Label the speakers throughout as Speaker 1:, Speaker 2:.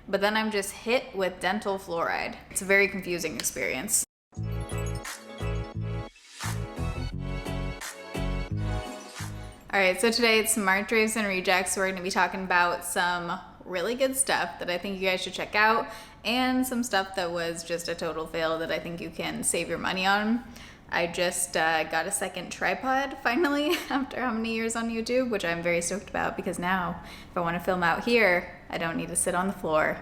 Speaker 1: but then I'm just hit with dental fluoride. It's a very confusing experience. All right, so today it's March Raves and Rejects. We're gonna be talking about some really good stuff that I think you guys should check out, and some stuff that was just a total fail that I think you can save your money on. I just got a second tripod finally after how many years on YouTube, which I'm very stoked about because now if I want to film out here, I don't need to sit on the floor.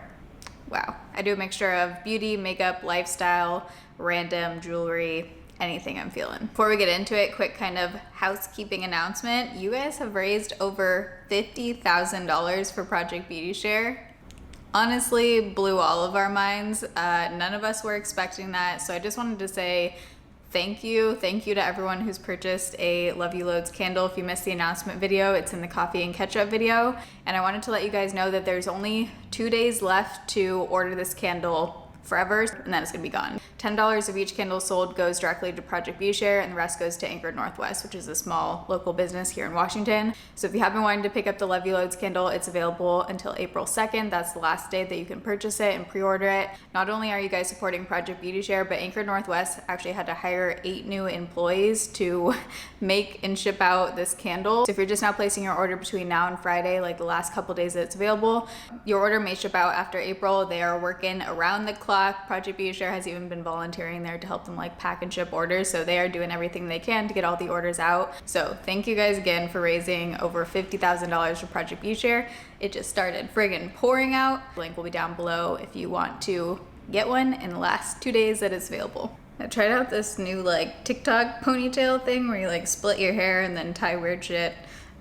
Speaker 1: Wow. I do a mixture of beauty, makeup, lifestyle, random jewelry, anything I'm feeling. Before we get into it, quick kind of housekeeping announcement. You guys have raised over $50,000 for Project Beauty Share. Honestly, blew all of our minds. None of us were expecting that. So I just wanted to say thank you. Thank you to everyone who's purchased a Love You Loads candle. If you missed the announcement video, it's in the coffee and ketchup video. And I wanted to let you guys know that there's only 2 days left to order this candle forever, and then it's gonna be gone. $10 of each candle sold goes directly to Project Beauty Share, and the rest goes to Anchor Northwest, which is a small local business here in Washington. So if you have been wanting to pick up the Love You Loads candle, it's available until April 2nd. That's the last day that you can purchase it and pre-order it. Not only are you guys supporting Project Beauty Share, but Anchor Northwest actually had to hire 8 new employees to make and ship out this candle. So if you're just now placing your order between now and Friday, like the last couple days that it's available, your order may ship out after April. They are working around the clock. Project Beauty Share has even been volunteering there to help them like pack and ship orders. So they are doing everything they can to get all the orders out. So thank you guys again for raising over $50,000 for Project Beauty Share. It just started friggin' pouring out. The link will be down below if you want to get one in the last 2 days that it's available. I tried out this new like TikTok ponytail thing where you like split your hair and then tie weird shit.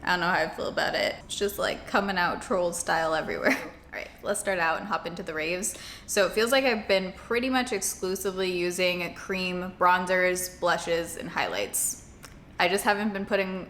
Speaker 1: I don't know how I feel about it. It's just like coming out troll style everywhere. All right, let's start out and hop into the raves. So it feels like I've been pretty much exclusively using cream bronzers, blushes, and highlights. I just haven't been putting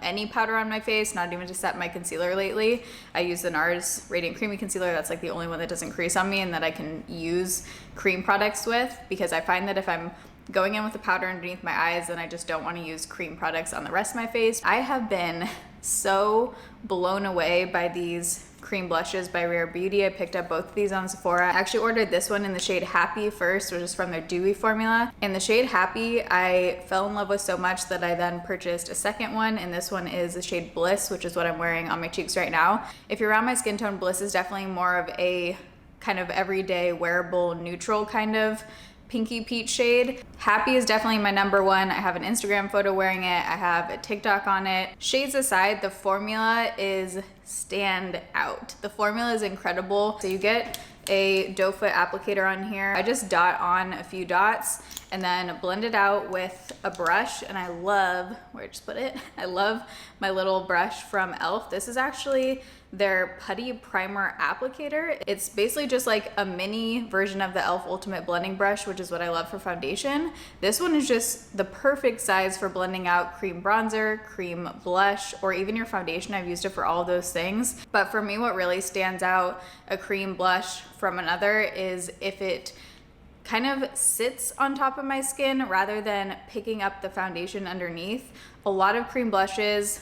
Speaker 1: any powder on my face, not even to set my concealer lately. I use the NARS Radiant Creamy Concealer. That's like the only one that doesn't crease on me and that I can use cream products with, because I find that if I'm going in with a powder underneath my eyes, then I just don't want to use cream products on the rest of my face. I have been so blown away by these cream blushes by Rare Beauty. I picked up both of these on Sephora. I actually ordered this one in the shade Happy first, which is from their Dewy formula. And the shade Happy, I fell in love with so much that I then purchased a second one, and this one is the shade Bliss, which is what I'm wearing on my cheeks right now. If you're around my skin tone, Bliss is definitely more of a kind of everyday wearable neutral kind of pinky peach shade. Happy is definitely my number one. I have an Instagram photo wearing it. I have a TikTok on it. Shades aside, the formula is stand out. The formula is incredible. So you get a doe foot applicator on here. I just dot on a few dots and then blend it out with a brush. And I love, where I just put it? I love my little brush from e.l.f. This is actually their putty primer applicator. It's basically just like a mini version of the e.l.f. Ultimate Blending Brush, which is what I love for foundation. This one is just the perfect size for blending out cream bronzer, cream blush, or even your foundation. I've used it for all those things. But for me, what really stands out a cream blush from another is if it kind of sits on top of my skin rather than picking up the foundation underneath. A lot of cream blushes,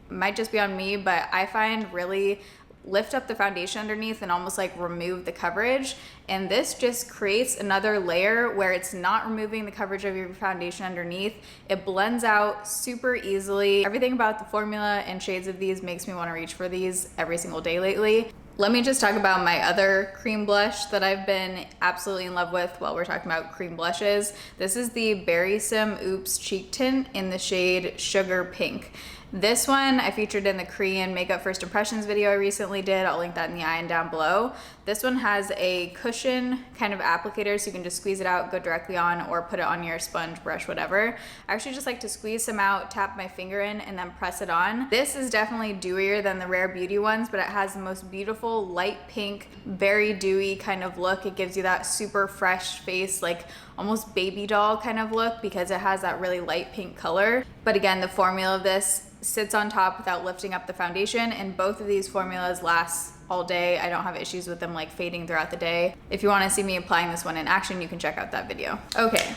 Speaker 1: might just be on me, but I find really lift up the foundation underneath and almost like remove the coverage. And this just creates another layer where it's not removing the coverage of your foundation underneath. It blends out super easily. Everything about the formula and shades of these makes me want to reach for these every single day lately. Let me just talk about my other cream blush that I've been absolutely in love with while we're talking about cream blushes. This is the Berry Sim Oops Cheek Tint in the shade Sugar Pink. This one I featured in the Korean Makeup First Impressions video I recently did. I'll link that in the eye and down below. This one has a cushion kind of applicator, so you can just squeeze it out, go directly on, or put it on your sponge, brush, whatever. I actually just like to squeeze some out, tap my finger in, and then press it on. This is definitely dewier than the Rare Beauty ones, but it has the most beautiful light pink, very dewy kind of look. It gives you that super fresh face, like almost baby doll kind of look, because it has that really light pink color. But again, the formula of this sits on top without lifting up the foundation, and both of these formulas last all day. I don't have issues with them like fading throughout the day. If you want to see me applying this one in action, you can check out that video. Okay,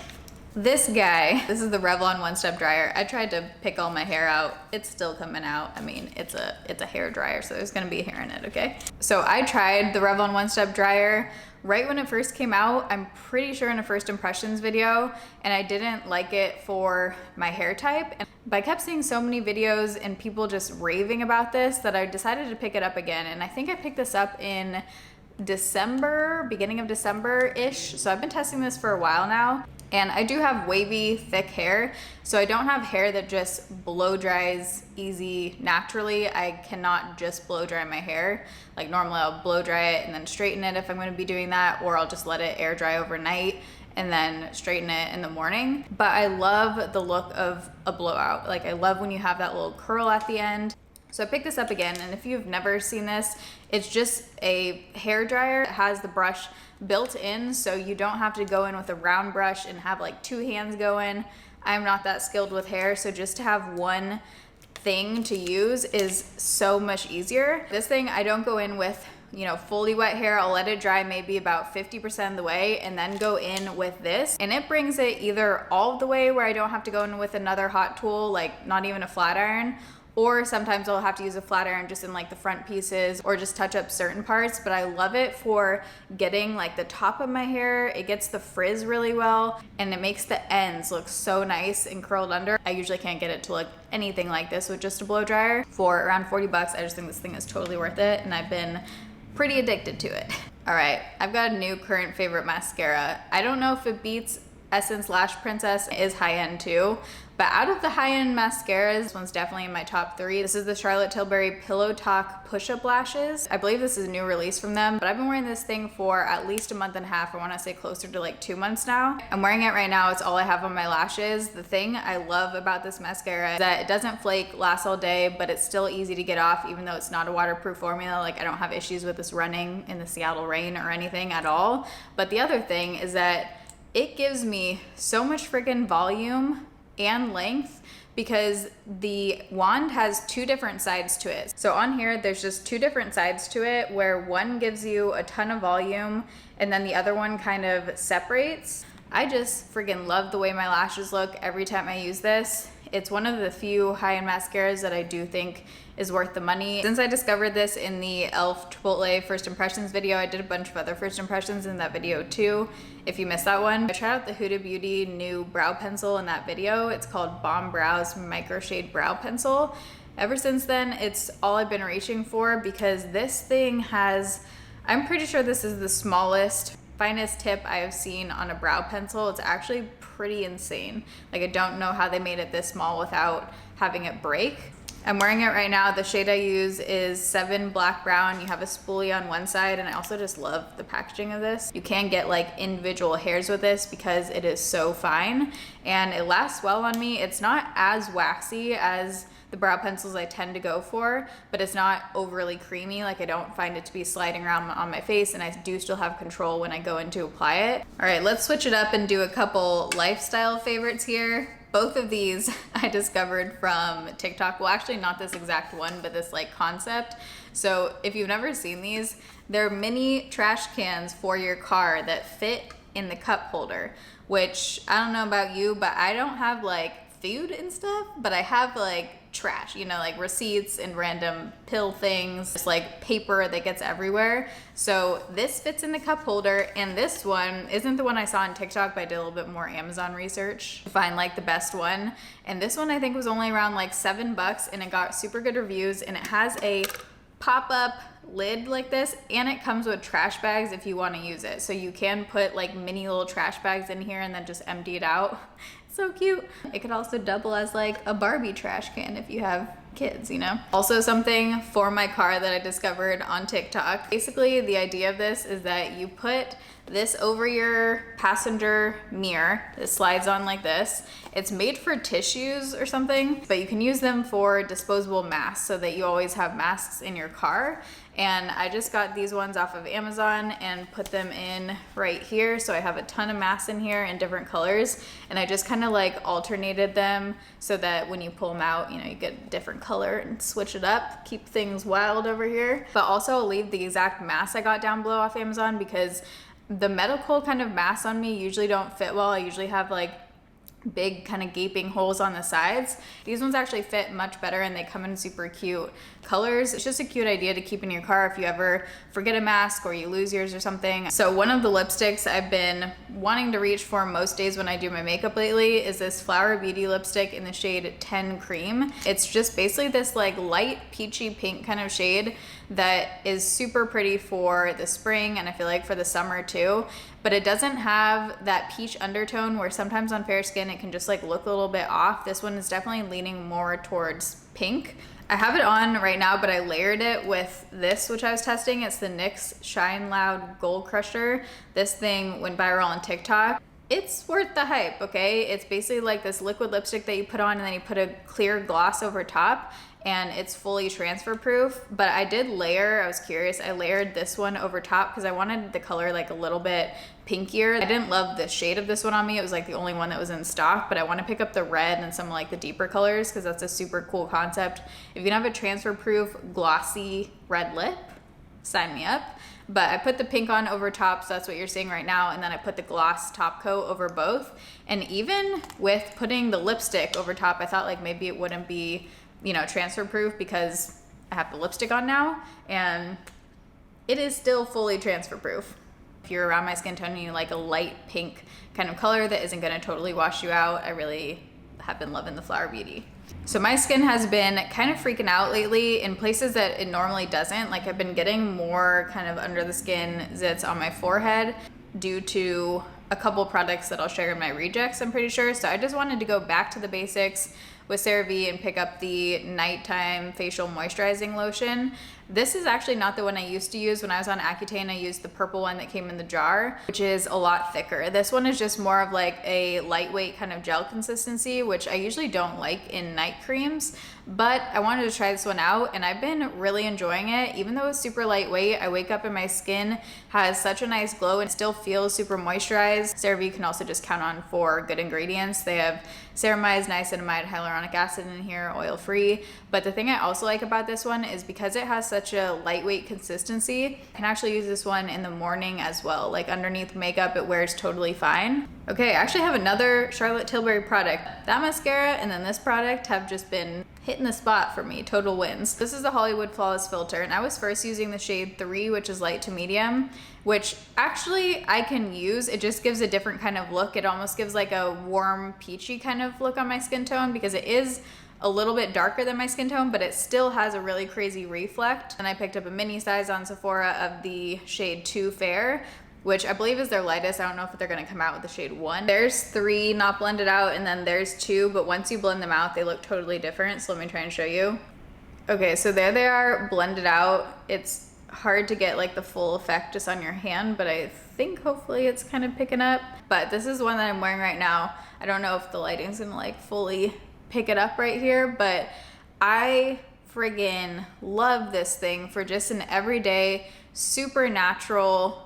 Speaker 1: This guy, this is the Revlon One Step Dryer. I tried to pick all my hair out. It's still coming out. I mean, it's a hair dryer, so there's gonna be hair in it, okay? So I tried the Revlon One Step Dryer right when it first came out. I'm pretty sure in a first impressions video, and I didn't like it for my hair type. But I kept seeing so many videos and people just raving about this that I decided to pick it up again. And I think I picked this up in December, beginning of December-ish. So I've been testing this for a while now. And I do have wavy, thick hair, so I don't have hair that just blow dries easy naturally. I cannot just blow dry my hair. Like normally I'll blow dry it and then straighten it if I'm gonna be doing that, or I'll just let it air dry overnight and then straighten it in the morning. But I love the look of a blowout. Like I love when you have that little curl at the end. So I picked this up again, and if you've never seen this, it's just a hair dryer. It has the brush built in, so you don't have to go in with a round brush and have like two hands going. I'm not that skilled with hair, so just to have one thing to use is so much easier. This thing, I don't go in with, you know, fully wet hair. I'll let it dry maybe about 50% of the way and then go in with this, and it brings it either all the way where I don't have to go in with another hot tool, like not even a flat iron, or sometimes I'll have to use a flat iron just in like the front pieces or just touch up certain parts. But I love it for getting like the top of my hair. It gets the frizz really well, and it makes the ends look so nice and curled under. I usually can't get it to look anything like this with just a blow dryer. For around 40 bucks, I just think this thing is totally worth it, and I've been pretty addicted to it. All right, I've got a new current favorite mascara. I don't know if it beats Essence Lash Princess. It is high-end too, but out of the high-end mascaras, this one's definitely in my top 3. This is the Charlotte Tilbury Pillow Talk Push-Up Lashes. I believe this is a new release from them, but I've been wearing this thing for at least a month and a half. I want to say closer to like 2 months now. I'm wearing it right now. It's all I have on my lashes. The thing I love about this mascara is that it doesn't flake, lasts all day, but it's still easy to get off even though it's not a waterproof formula. Like I don't have issues with this running in the Seattle rain or anything at all. But the other thing is that it gives me so much freaking volume and length because the wand has 2 different sides to it. So on here, there's just 2 different sides to it, where one gives you a ton of volume and then the other one kind of separates. I just freaking love the way my lashes look every time I use this. It's one of the few high-end mascaras that I do think is worth the money. Since I discovered this in the e.l.f. Chipotle first impressions video, I did a bunch of other first impressions in that video too, if you missed that one. I tried out the Huda Beauty new brow pencil in that video. It's called Bomb Brows Micro Shade Brow Pencil. Ever since then, it's all I've been reaching for because this thing has, I'm pretty sure this is the smallest, finest tip I have seen on a brow pencil. It's actually pretty insane. Like I don't know how they made it this small without having it break. I'm wearing it right now. The shade I use is 7 Black Brown. You have a spoolie on one side, and I also just love the packaging of this. You can get like individual hairs with this because it is so fine, and it lasts well on me. It's not as waxy as the brow pencils I tend to go for, but it's not overly creamy. Like I don't find it to be sliding around on my face, and I do still have control when I go in to apply it. All right, let's switch it up and do a couple lifestyle favorites here. Both of these I discovered from TikTok. Well, actually not this exact one, but this like concept. So if you've never seen these, they're mini trash cans for your car that fit in the cup holder, which I don't know about you, but I don't have like food and stuff, but I have like trash, you know, like receipts and random pill things, just like paper that gets everywhere. So this fits in the cup holder, and this one isn't the one I saw on TikTok, but I did a little bit more Amazon research to find like the best one. And this one I think was only around like $7, and it got super good reviews, and it has a pop-up lid like this, and it comes with trash bags if you want to use it. So you can put like mini little trash bags in here and then just empty it out. So cute. It could also double as like a Barbie trash can if you have kids, you know? Also something for my car that I discovered on TikTok. Basically, the idea of this is that you put this over your passenger mirror. It slides on like this. It's made for tissues or something, but you can use them for disposable masks so that you always have masks in your car. And I just got these ones off of Amazon and put them in right here. So I have a ton of masks in here in different colors. And I just kind of like alternated them so that when you pull them out, you know, you get a different color and switch it up, keep things wild over here. But also I'll leave the exact mask I got down below off Amazon because the medical kind of masks on me usually don't fit well. I usually have like big kind of gaping holes on the sides. These ones actually fit much better and they come in super cute colors. It's just a cute idea to keep in your car if you ever forget a mask or you lose yours or something. So one of the lipsticks I've been wanting to reach for most days when I do my makeup lately is this Flower Beauty lipstick in the shade 10 Cream. It's just basically this like light peachy pink kind of shade that is super pretty for the spring and I feel like for the summer too, but it doesn't have that peach undertone where sometimes on fair skin it can just like look a little bit off. This one is definitely leaning more towards pink. I have it on right now, but I layered it with this, which I was testing. It's the NYX Shine Loud Gold Crusher. This thing went viral on TikTok. It's worth the hype, okay? It's basically like this liquid lipstick that you put on and then you put a clear gloss over top, and it's fully transfer proof. But I did layer, I was curious, I layered this one over top because I wanted the color like a little bit pinkier. I didn't love the shade of this one on me. It was like the only one that was in stock, but I want to pick up the red and some like the deeper colors because that's a super cool concept. If you can have a transfer proof glossy red lip, sign me up. But I put the pink on over top, so that's what you're seeing right now, and then I put the gloss top coat over both. And even with putting the lipstick over top, I thought like maybe it wouldn't be, you know, transfer proof because I have the lipstick on now, and it is still fully transfer proof. If you're around my skin tone and you like a light pink kind of color that isn't gonna totally wash you out, I really have been loving the Flower Beauty. So my skin has been kind of freaking out lately in places that it normally doesn't. Like I've been getting more kind of under the skin zits on my forehead due to a couple products that I'll share in my rejects, I'm pretty sure. So I just wanted to go back to the basics with CeraVe and pick up the nighttime facial moisturizing lotion. This is actually not the one I used to use. When I was on Accutane, I used the purple one that came in the jar, which is a lot thicker. This one is just more of like a lightweight kind of gel consistency, which I usually don't like in night creams, but I wanted to try this one out and I've been really enjoying it. Even though it's super lightweight, I wake up and my skin has such a nice glow and still feels super moisturized. CeraVe can also just count on 4 good ingredients. They have ceramide, niacinamide, hyaluronic acid in here, oil-free. But the thing I also like about this one is because it has such a lightweight consistency, I can actually use this one in the morning as well. Like underneath makeup, it wears totally fine. Okay, I actually have another Charlotte Tilbury product. That mascara and then this product have just been hitting the spot for me, total wins. This is the Hollywood Flawless Filter, and I was first using the shade 3, which is light to medium, which actually I can use. It just gives a different kind of look. It almost gives like a warm, peachy kind of look on my skin tone because it is a little bit darker than my skin tone, but it still has a really crazy reflect. And I picked up a mini size on Sephora of the shade 2 Fair, which I believe is their lightest. I don't know if they're gonna come out with the shade 1. There's 3 not blended out, and then there's 2, but once you blend them out, they look totally different. So let me try and show you. Okay, so there they are blended out. It's hard to get like the full effect just on your hand, but I think hopefully it's kind of picking up. But this is one that I'm wearing right now. I don't know if the lighting's gonna like fully pick it up right here, but I friggin' love this thing for just an everyday, super natural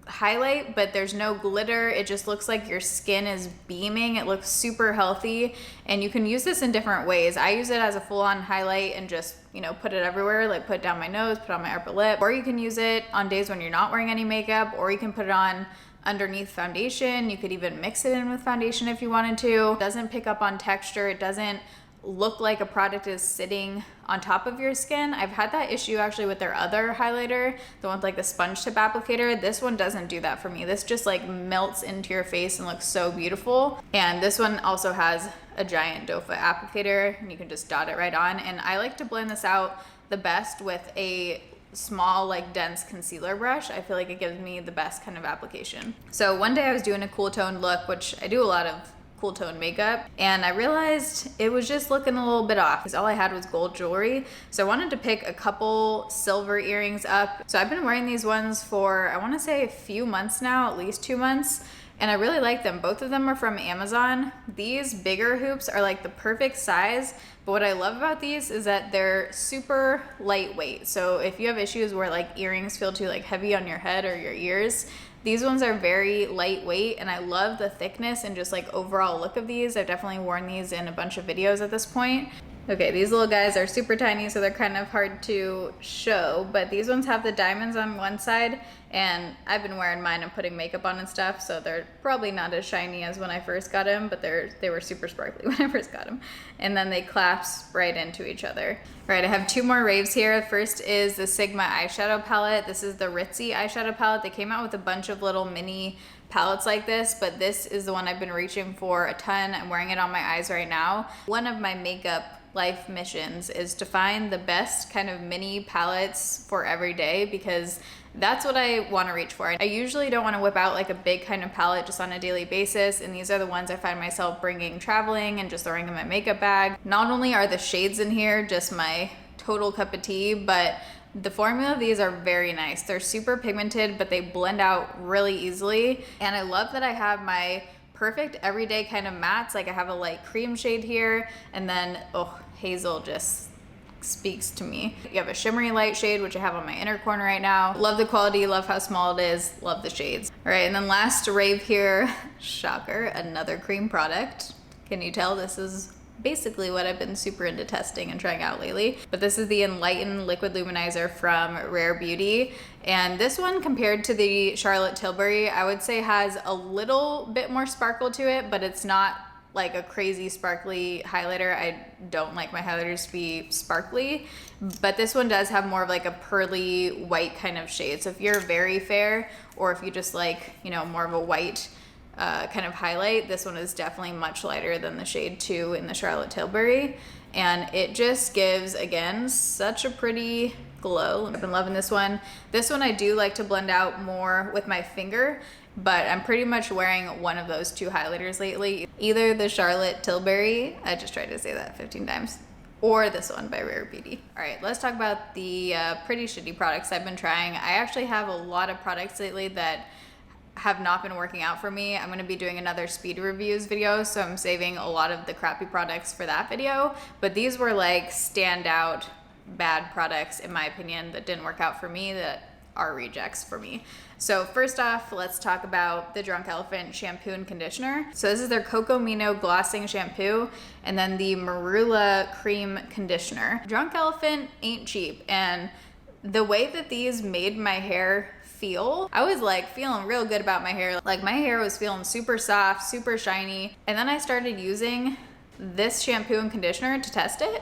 Speaker 1: highlight, but there's no glitter. It just looks like your skin is beaming. It looks super healthy, and you can use this in different ways. I use it as a full-on highlight and just, you know, put it everywhere, like put it down my nose, put it on my upper lip, or you can use it on days when you're not wearing any makeup, or you can put it on underneath foundation. You could even mix it in with foundation if you wanted to. It doesn't pick up on texture. It doesn't look like a product is sitting on top of your skin. I've had that issue actually with their other highlighter, the one with like the sponge tip applicator. This one doesn't do that for me. This just like melts into your face and looks so beautiful. And this one also has a giant doe foot applicator, and you can just dot it right on. And I like to blend this out the best with a small like dense concealer brush. I feel like it gives me the best kind of application. So one day I was doing a cool toned look, which I do a lot of cool tone makeup, and I realized it was just looking a little bit off because all I had was gold jewelry. So I wanted to pick a couple silver earrings up. So I've been wearing these ones for, I want to say a few months now, at least 2 months, and I really like them. Both of them are from Amazon. These bigger hoops are like the perfect size, but what I love about these is that they're super lightweight. So if you have issues where like earrings feel too like heavy on your head or your ears, these ones are very lightweight, and I love the thickness and just like overall look of these. I've definitely worn these in a bunch of videos at this point. Okay, these little guys are super tiny, so they're kind of hard to show, but these ones have the diamonds on one side, and I've been wearing mine and putting makeup on and stuff, so they're probably not as shiny as when I first got them, but they were super sparkly when I first got them. And then they collapse right into each other. All right, I have two more raves here. First is the Sigma eyeshadow palette. This is the Ritzy eyeshadow palette. They came out with a bunch of little mini palettes like this, but this is the one I've been reaching for a ton. I'm wearing it on my eyes right now. One of my makeup life missions is to find the best kind of mini palettes for every day, because that's what I want to reach for. I usually don't want to whip out like a big kind of palette just on a daily basis, and these are the ones I find myself bringing traveling and just throwing in my makeup bag. Not only are the shades in here just my total cup of tea, but the formula of these are very nice. They're super pigmented, but they blend out really easily, and I love that I have my perfect everyday kind of mattes. Like I have a light cream shade here, and then hazel just speaks to me. You have a shimmery light shade, which I have on my inner corner right now. Love the quality, love how small it is, love the shades. All right, and then last rave here, shocker, another cream product. Can you tell this is basically what I've been super into testing and trying out lately? But this is the Enlighten Liquid Luminizer from Rare Beauty. And this one, compared to the Charlotte Tilbury, I would say has a little bit more sparkle to it, but it's not like a crazy sparkly highlighter. I don't like my highlighters to be sparkly, but this one does have more of like a pearly white kind of shade. So if you're very fair, or if you just like, you know, more of a white kind of highlight, this one is definitely much lighter than the shade 2 in the Charlotte Tilbury. And it just gives, again, such a pretty glow. I've been loving this one. This one I do like to blend out more with my finger, but I'm pretty much wearing one of those two highlighters lately. Either the Charlotte Tilbury, I just tried to say that 15 times, or this one by Rare Beauty. All right, let's talk about the pretty shitty products I've been trying. I actually have a lot of products lately that have not been working out for me. I'm gonna be doing another speed reviews video, so I'm saving a lot of the crappy products for that video. But these were like standout bad products, in my opinion, that didn't work out for me, that are rejects for me. So first off, let's talk about the Drunk Elephant shampoo and conditioner. So this is their Coco Mino glossing shampoo, and then the Marula cream conditioner. Drunk Elephant ain't cheap, and the way that these made my hair feel, I was like feeling real good about my hair. Like my hair was feeling super soft, super shiny. And then I started using this shampoo and conditioner to test it,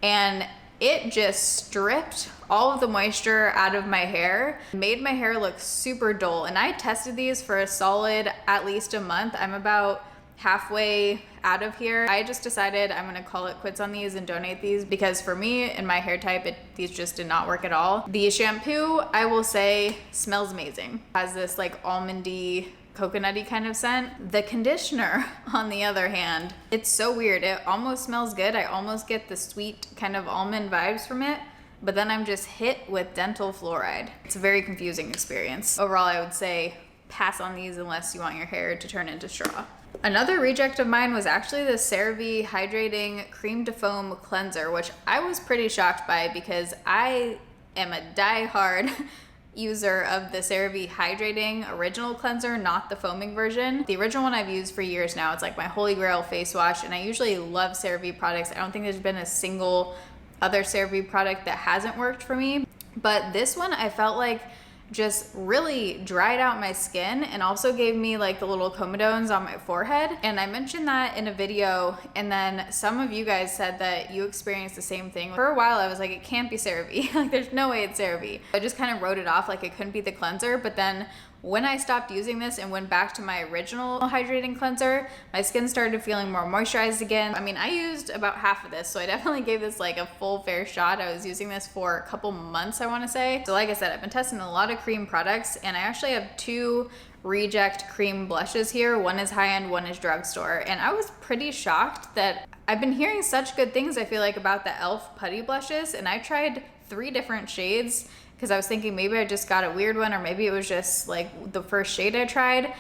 Speaker 1: and it just stripped all of the moisture out of my hair, made my hair look super dull. And I tested these for a solid at least a month. I'm about halfway out of here. I just decided I'm gonna call it quits on these and donate these, because for me and my hair type, these just did not work at all. The shampoo, I will say, smells amazing. Has this like almondy, coconutty kind of scent. The conditioner, on the other hand, it's so weird. It almost smells good. I almost get the sweet kind of almond vibes from it, but then I'm just hit with dental fluoride. It's a very confusing experience. Overall, I would say pass on these unless you want your hair to turn into straw. Another reject of mine was actually the CeraVe Hydrating Cream to Foam Cleanser, which I was pretty shocked by, because I am a die-hard user of the CeraVe Hydrating Original Cleanser, not the foaming version. The original one I've used for years now. It's like my holy grail face wash, and I usually love CeraVe products. I don't think there's been a single other CeraVe product that hasn't worked for me. But this one, I felt like just really dried out my skin, and also gave me like the little comedones on my forehead. And I mentioned that in a video, and then some of you guys said that you experienced the same thing. For a while I was like, it can't be CeraVe. Like there's no way it's CeraVe. I just kind of wrote it off like it couldn't be the cleanser. But then when I stopped using this and went back to my original hydrating cleanser, my skin started feeling more moisturized again. I mean, I used about half of this, so I definitely gave this like a full fair shot. I was using this for a couple months, I want to say. So like I said, I've been testing a lot of cream products, and I actually have two reject cream blushes here. One is high-end, one is drugstore. And I was pretty shocked that I've been hearing such good things, I feel like, about the e.l.f. putty blushes, and I tried 3 different shades, because I was thinking maybe I just got a weird one, or maybe it was just like the first shade I tried.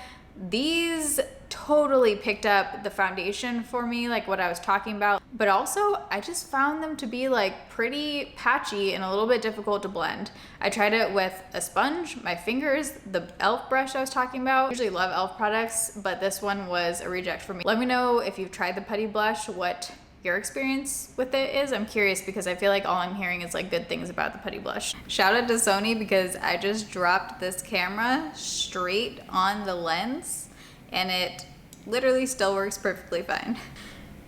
Speaker 1: These totally picked up the foundation for me, like what I was talking about. But also, I just found them to be like pretty patchy and a little bit difficult to blend. I tried it with a sponge, my fingers, the e.l.f. brush I was talking about. I usually love e.l.f. products, but this one was a reject for me. Let me know if you've tried the putty blush, what your experience with it is. I'm curious because I feel like all I'm hearing is like good things about the putty blush. Shout out to Sony because I just dropped this camera straight on the lens and it literally still works perfectly fine.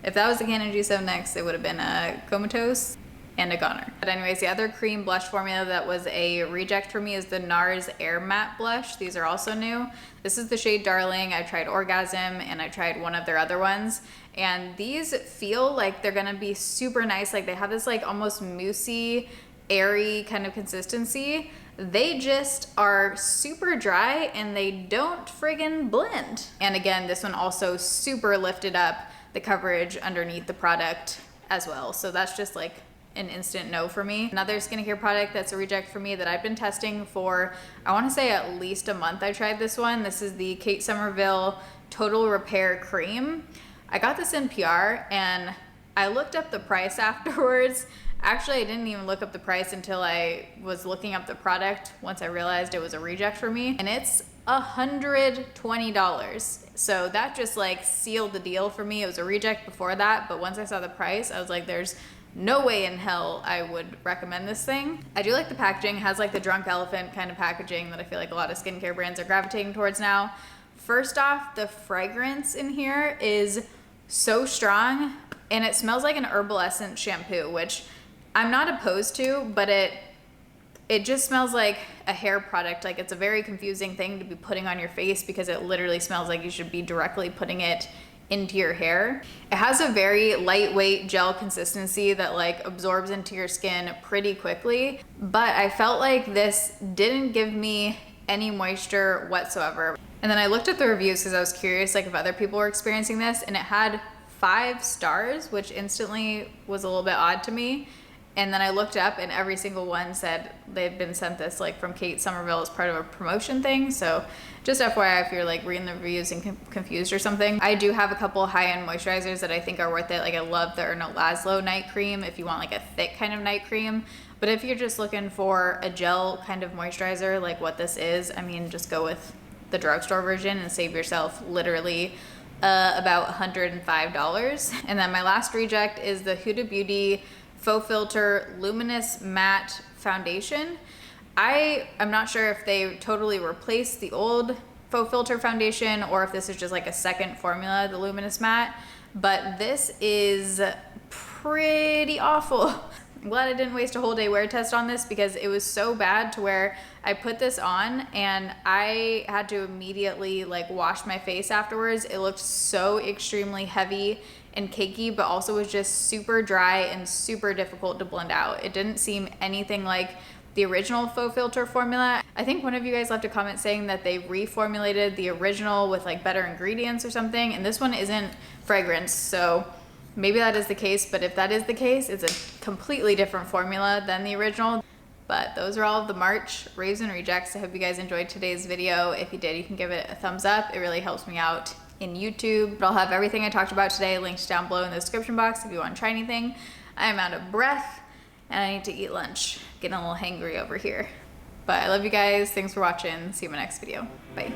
Speaker 1: If that was the Canon G7 X, it would have been a comatose and a goner. But anyways, the other cream blush formula that was a reject for me is the NARS Air Matte Blush. These are also new. This is the shade Darling. I tried Orgasm and I tried one of their other ones. And these feel like they're gonna be super nice. Like they have this like almost moussey, airy kind of consistency. They just are super dry and they don't friggin' blend. And again, this one also super lifted up the coverage underneath the product as well. So that's just like an instant no for me. Another skincare product that's a reject for me that I've been testing for, I wanna say at least a month I tried this one. This is the Kate Somerville Total Repair Cream. I got this in PR and I looked up the price afterwards. Actually, I didn't even look up the price until I was looking up the product once I realized it was a reject for me. And it's $120. So that just like sealed the deal for me. It was a reject before that, but once I saw the price, I was like, there's no way in hell I would recommend this thing. I do like the packaging. It has like the drunk elephant kind of packaging that I feel like a lot of skincare brands are gravitating towards now. First off, the fragrance in here is so strong and it smells like an herbal essence shampoo, which I'm not opposed to, but it just smells like a hair product. Like it's a very confusing thing to be putting on your face because it literally smells like you should be directly putting it into your hair. It has a very lightweight gel consistency that like absorbs into your skin pretty quickly, but I felt like this didn't give me any moisture whatsoever. And then I looked at the reviews because I was curious like if other people were experiencing this, and it had 5 stars, which instantly was a little bit odd to me. And then I looked up and every single one said they'd been sent this like from Kate Somerville as part of a promotion thing. So just FYI, if you're like reading the reviews and confused or something. I do have a couple high-end moisturizers that I think are worth it. Like I love the Erno Laszlo night cream if you want like a thick kind of night cream. But if you're just looking for a gel kind of moisturizer like what this is, I mean, just go with the drugstore version and save yourself literally about $105. And then my last reject is the Huda Beauty Faux Filter Luminous Matte Foundation. I'm not sure if they totally replaced the old Faux Filter foundation or if this is just like a second formula, the Luminous Matte, but this is pretty awful. I'm glad I didn't waste a whole day wear test on this because it was so bad to where I put this on and I had to immediately like wash my face afterwards. It looked so extremely heavy and cakey, but also was just super dry and super difficult to blend out. It didn't seem anything like the original Faux Filter formula. I think one of you guys left a comment saying that they reformulated the original with like better ingredients or something, and this one isn't fragrance, so maybe that is the case, but if that is the case, it's a completely different formula than the original. But those are all of the March raves and rejects. I hope you guys enjoyed today's video. If you did, you can give it a thumbs up. It really helps me out in YouTube. But I'll have everything I talked about today linked down below in the description box if you want to try anything. I'm out of breath and I need to eat lunch. Getting a little hangry over here. But I love you guys. Thanks for watching. See you in my next video. Bye.